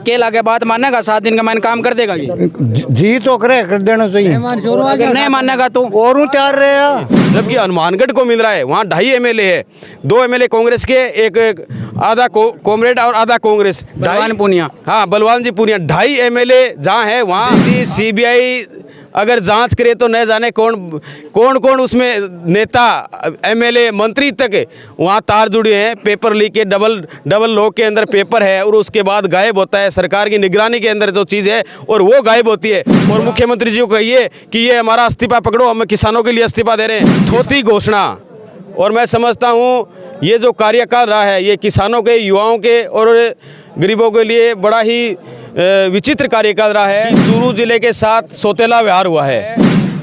केला के बाद मानेगा 7 दिन का मैंने काम कर देगा ये जी तो करे कर देना चाहिए, अगर नहीं मानेगा तो और तैयार रहे। जबकि हनुमानगढ़ को मिल रहा है, वहाँ 2.5 एमएलए है, 2 एमएलए कांग्रेस के, एक आधा कॉमरेड और आधा कांग्रेस। बलवान पूनिया, हाँ बलवान जी पूनिया। 2.5 एमएलए जहाँ है वहाँ सीबीआई अगर जांच करे तो न जाने कौन उसमें नेता, एमएलए, मंत्री तक वहाँ तार जुड़े हैं। पेपर लीक के डबल लॉक के अंदर पेपर है और उसके बाद गायब होता है। सरकार की निगरानी के अंदर जो चीज़ है और वो गायब होती है। और मुख्यमंत्री जी को कहिए कि ये हमारा इस्तीफा पकड़ो, हम किसानों के लिए इस्तीफा दे रहे हैं। थोती घोषणा। और मैं समझता हूँ ये जो कार्यकाल रहा है ये किसानों के, युवाओं के और गरीबों के लिए बड़ा ही विचित्र कार्यकाल रहा है। चूरू जिले के साथ सौतेला व्यवहार हुआ है,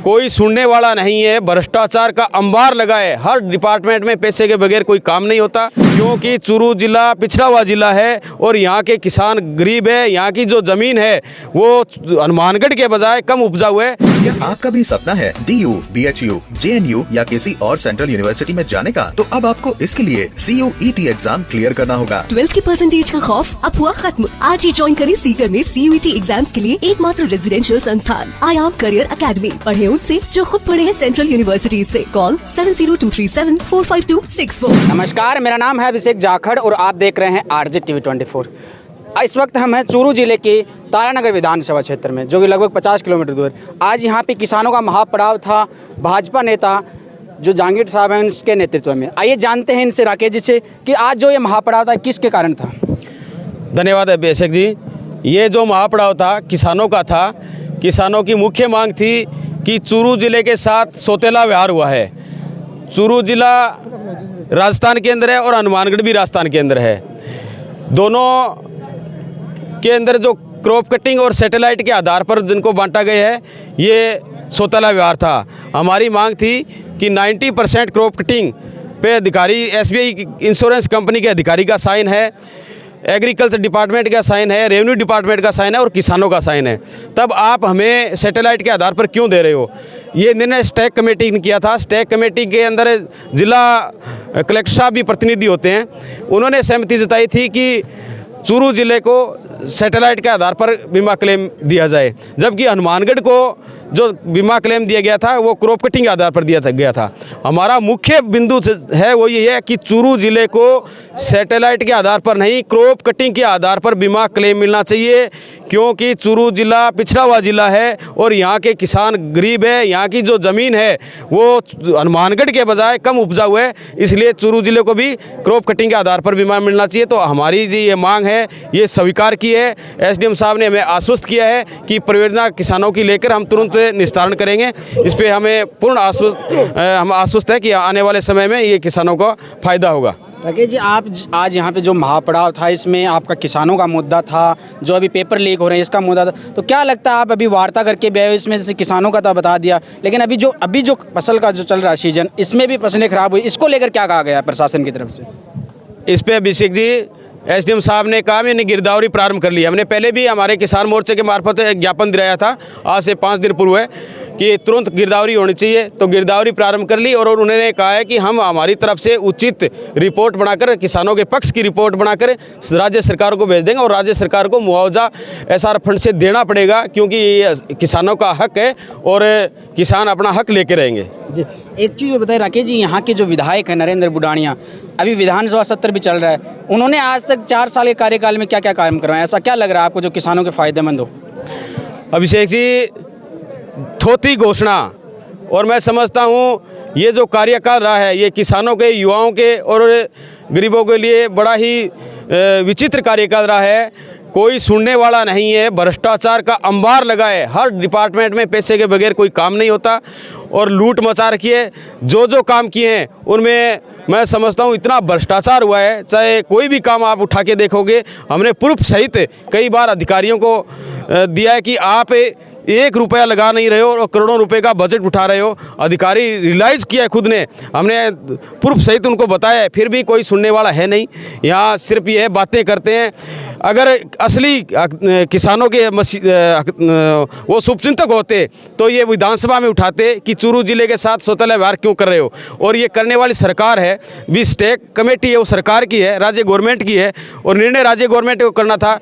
कोई सुनने वाला नहीं है। भ्रष्टाचार का अंबार लगा है, हर डिपार्टमेंट में पैसे के बगैर कोई काम नहीं होता। क्योंकि चूरू जिला पिछड़ा हुआ जिला है और यहाँ के किसान गरीब है। यहाँ की जो जमीन है वो हनुमानगढ़ के बजाय कम उपजाऊ है। क्या आपका भी सपना है DU, BHU, JNU या किसी और सेंट्रल यूनिवर्सिटी में जाने का? तो अब आपको इसके लिए CUET एग्जाम क्लियर करना होगा। 12th के परसेंटेज का खौफ अब हुआ खत्म। आज ही ज्वाइन करें सीकर में CUET एग्जाम्स के लिए एकमात्र रेजिडेंशियल संस्थान आयाम करियर अकेडमी। पढ़े उनसे जो खुद पढ़े हैं सेंट्रल यूनिवर्सिटी से। कॉल 7023745264। नमस्कार, मेरा नाम है अभिषेक जाखड़ और आप देख रहे हैं RJ TV 24। इस वक्त हम हैं चूरू जिले के तारानगर विधानसभा क्षेत्र में, जो कि लगभग 50 किलोमीटर दूर। आज यहाँ पे किसानों का महापड़ाव था। भाजपा नेता जो जहांगीर साहब हैं उनके नेतृत्व में। आइए जानते हैं इनसे, राकेश जी से, कि आज जो ये महापड़ाव था किसके कारण था। धन्यवाद अभिषेक जी। ये जो महापड़ाव था किसानों का था। किसानों की मुख्य मांग थी कि चूरू जिले के साथ सौतेला व्यवहार हुआ है। चूरू जिला राजस्थान के अंदर है और हनुमानगढ़ भी राजस्थान के अंदर है। दोनों के अंदर जो क्रॉप कटिंग और सैटेलाइट के आधार पर जिनको बांटा गया है ये सौतेला व्यवहार था। हमारी मांग थी कि 90% क्रॉप कटिंग पे अधिकारी, SBI इंश्योरेंस कंपनी के अधिकारी का साइन है, एग्रीकल्चर डिपार्टमेंट का साइन है, रेवेन्यू डिपार्टमेंट का साइन है और किसानों का साइन है। तब आप हमें सैटेलाइट के आधार पर क्यों दे रहे हो? ये निर्णय स्टैक कमेटी ने किया था। स्टैक कमेटी के अंदर जिला कलेक्टर साहब भी प्रतिनिधि होते हैं। उन्होंने सहमति जताई थी कि चूरू जिले को सैटेलाइट के आधार पर बीमा क्लेम दिया जाए, जबकि हनुमानगढ़ को जो बीमा क्लेम दिया गया था वो क्रॉप कटिंग के आधार पर दिया गया था। हमारा मुख्य बिंदु है वो ये है कि चूरू जिले को सैटेलाइट के आधार पर नहीं, क्रॉप कटिंग के आधार पर बीमा क्लेम मिलना चाहिए। क्योंकि चूरू जिला पिछड़ा हुआ जिला है और यहाँ के किसान गरीब है। यहाँ की जो ज़मीन है वो हनुमानगढ़ के बजाय कम उपजाऊ है, इसलिए चूरू जिले को भी क्रॉप कटिंग के आधार पर बीमा मिलना चाहिए। तो हमारी जी ये मांग है, ये स्वीकार की है। SDM साहब ने हमें आश्वस्त किया है कि परियोजना किसानों की लेकर हम तुरंत निस्तारण करेंगे। इस पे हमें पूर्ण हम आश्वस्त है कि आने वाले समय में ये किसानों को फायदा होगा। राकेश जी, आप आज यहाँ पे जो महापड़ाव था इसमें आपका किसानों का मुद्दा था, जो अभी पेपर लीक हो रहे हैं इसका मुद्दा था, तो क्या लगता है आप अभी वार्ता करके भी आए हो? इसमें जैसे किसानों का तो बता दिया, लेकिन अभी जो फसल का जो चल रहा है सीजन, इसमें भी फसलें खराब हुई, इसको लेकर क्या कहा गया प्रशासन की तरफ से? इस पे अभिषेक जी SDM साहब ने कहा मैंने गिरदावरी प्रारंभ कर ली। हमने पहले भी हमारे किसान मोर्चे के मार्फत एक ज्ञापन दिलाया था आज से 5 दिन पूर्व कि तुरंत गिरदावरी होनी चाहिए, तो गिरदावरी प्रारंभ कर ली। और उन्होंने कहा है कि हम हमारी तरफ से उचित रिपोर्ट बनाकर, किसानों के पक्ष की रिपोर्ट बनाकर राज्य सरकार को भेज देंगे और राज्य सरकार को मुआवजा SR फंड से देना पड़ेगा, क्योंकि ये किसानों का हक है और किसान अपना हक लेके रहेंगे। एक चीज़ बताइए राकेश जी, यहाँ के जो विधायक हैं नरेंद्र बुडानिया, अभी विधानसभा सत्र भी चल रहा है, उन्होंने आज तक 4 साल के कार्यकाल में क्या क्या काम करवाया? ऐसा क्या लग रहा है आपको जो किसानों के फायदेमंद हो? अभिषेक जी, थोती घोषणा। और मैं समझता हूँ ये जो कार्यकाल रहा है ये किसानों के, युवाओं के और गरीबों के लिए बड़ा ही विचित्र कार्यकाल रहा है। कोई सुनने वाला नहीं है। भ्रष्टाचार का अंबार लगा है, हर डिपार्टमेंट में पैसे के बगैर कोई काम नहीं होता और लूट मचा रखी है। जो काम किए हैं उनमें मैं समझता हूँ इतना भ्रष्टाचार हुआ है, चाहे कोई भी काम आप उठा के देखोगे। हमने प्रूफ सहित कई बार अधिकारियों को दिया है कि आप 1 रुपया लगा नहीं रहे हो और करोड़ों रुपए का बजट उठा रहे हो। अधिकारी रियलाइज़ किया है खुद ने, हमने प्रूफ सहित उनको बताया है, फिर भी कोई सुनने वाला है नहीं। यहाँ सिर्फ ये बातें करते हैं। अगर असली किसानों के वो शुभचिंतक होते तो ये विधानसभा में उठाते कि चूरू जिले के साथ सौतेला व्यवहार क्यों कर रहे हो। और ये करने वाली सरकार है, भी स्टेक कमेटी है वो सरकार की है, राज्य गवर्नमेंट की है और निर्णय राज्य गवर्नमेंट को करना था।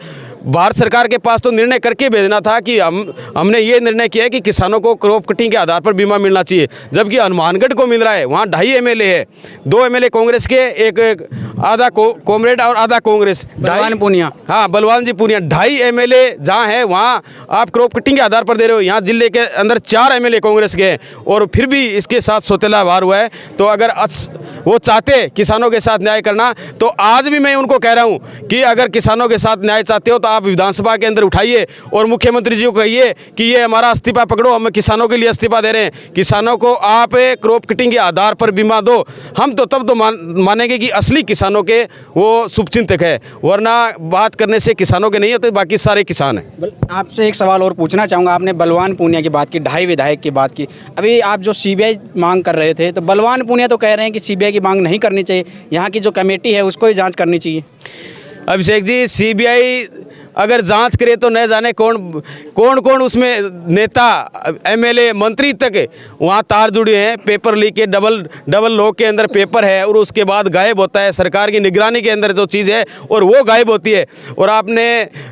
भारत सरकार के पास तो निर्णय करके भेजना था कि हमने ये निर्णय किया है कि किसानों को क्रॉप कटिंग के आधार पर बीमा मिलना चाहिए, जबकि हनुमानगढ़ को मिल रहा है। वहाँ 2.5 MLA है, 2 MLA कांग्रेस के, एक आधा कॉमरेड और आधा कांग्रेस। बलवान पूनिया, हाँ बलवान जी पूनिया। 2.5 MLA जहाँ है वहाँ आप क्रॉप कटिंग के आधार पर दे रहे हो। यहाँ जिले के अंदर 4 MLA कांग्रेस के हैं और फिर भी इसके साथ सौतेला व्यवहार हुआ है। तो अगर वो चाहते किसानों के साथ न्याय करना, तो आज भी मैं उनको कह रहा हूँ कि अगर किसानों के साथ न्याय चाहते हो तो आप विधानसभा के अंदर उठाइए और मुख्यमंत्री जी को कहिए कि ये हमारा इस्तीफा पकड़ो, हम किसानों के लिए इस्तीफा दे रहे हैं। किसानों को आप क्रॉप कटिंग के आधार पर बीमा दो, हम तो तब तो मानेंगे कि असली किसानों के वो शुभचिंतक है, वरना बात करने से किसानों के नहीं होते, बाकी सारे किसान हैं। आपसे एक सवाल और पूछना चाहूँगा। आपने बलवान पूनिया की बात की, 2.5 विधायक की बात की। अभी आप जो CBI मांग कर रहे थे, तो बलवान पूनिया तो कह रहे हैं कि CBI की मांग नहीं करनी चाहिए, यहाँ की जो कमेटी है उसको ही जांच करनी चाहिए। अभिषेक जी, CBI अगर जांच करे तो न जाने कौन उसमें नेता, MLA, मंत्री तक वहाँ तार जुड़े हैं। पेपर लीक के डबल लॉक के अंदर पेपर है और उसके बाद गायब होता है। सरकार की निगरानी के अंदर जो चीज़ है और वो गायब होती है। और आपने,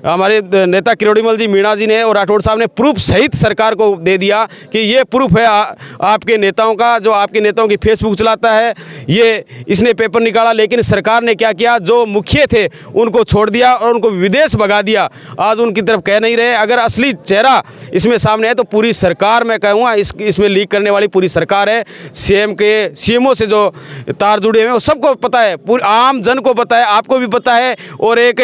हमारे नेता किरोड़ीमल जी, मीणा जी ने और राठौड़ साहब ने प्रूफ सहित सरकार को दे दिया कि ये प्रूफ है आपके नेताओं का, जो आपके नेताओं की फेसबुक चलाता है, ये इसने पेपर निकाला। लेकिन सरकार ने क्या किया, जो मुखिया थे उनको छोड़ दिया और उनको विदेश भगा दिया। आज उनकी तरफ कह नहीं रहे। अगर असली चेहरा इसमें सामने है तो पूरी सरकार, मैं कहूँगा इसमें लीक करने वाली पूरी सरकार है। CMO से जो तार जुड़े हुए हैं वो सबको पता है, पूरी आम जन को पता है, आपको भी पता है और एक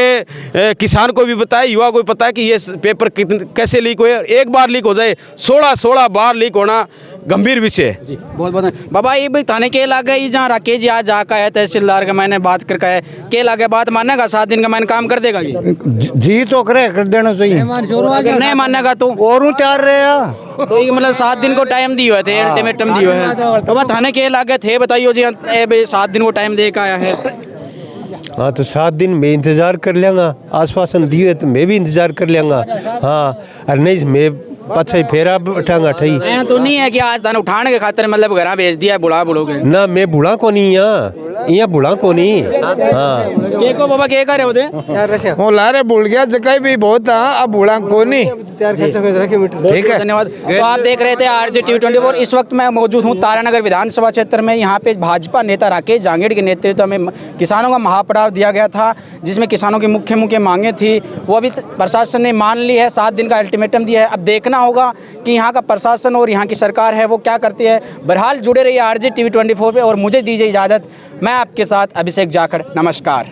किसान को भी पता है, युवा को भी पता है कि ये पेपर कैसे लीक हुए। एक बार लीक हो जाए, 16 बार लीक होना गंभीर विषय है। जी बहुत बहुत बाबा, ये भी थाने के लागे ही जहाँ राकेश जी आज जाकर है, तहसीलदार का मैंने बात करके है के लागे बात मानेगा, 7 दिन का मैंने काम कर देगा जी तो करे कर देना चाहिए, नहीं मानेगा तो और तैयार रहे। तो ये मतलब 7 दिन को टाइम दिए हुए थे, अल्टीमेटम दिए हुए हैं। तो वह थाने के लागे थे, बताइए जी 7 दिन को टाइम दे के आया है। हाँ तो 7 दिन मैं इंतज़ार कर लेंगा, आश्वासन दिए तो मैं भी इंतज़ार कर लेंगा। हाँ और नहीं मैं पाछा ही फेरा उठाऊंगा ठई। तो नहीं है कि आज धान उठाने के खातिर मतलब घर भेज दिया है, बुढ़ा बुढ़ोगे ना, मैं बुढ़ा को नहीं यहाँ बुढ़ा को नहीं। हाँ के को बाबा के करे होते वो लारे भूल गया जगह भी बहुत, अब बुढ़ा को नहीं। ठीक है, धन्यवाद। तो आप देख रहे थे RJ TV 24। इस वक्त मैं मौजूद हूँ तारानगर विधानसभा क्षेत्र में। यहाँ पे भाजपा नेता राकेश जांगेड़ के नेतृत्व में किसानों का महापड़ाव दिया गया था, जिसमें किसानों की मुख्य मांगे थी वो अभी प्रशासन ने मान ली है। 7 दिन का अल्टीमेटम दिया है। अब देखना होगा कि यहाँ का प्रशासन और यहाँ की सरकार है वो क्या करती है। बहरहाल जुड़े रहिए RJ TV 24 पे और मुझे दीजिए इजाज़त। मैं आपके साथ अभिषेक जाखड़। नमस्कार।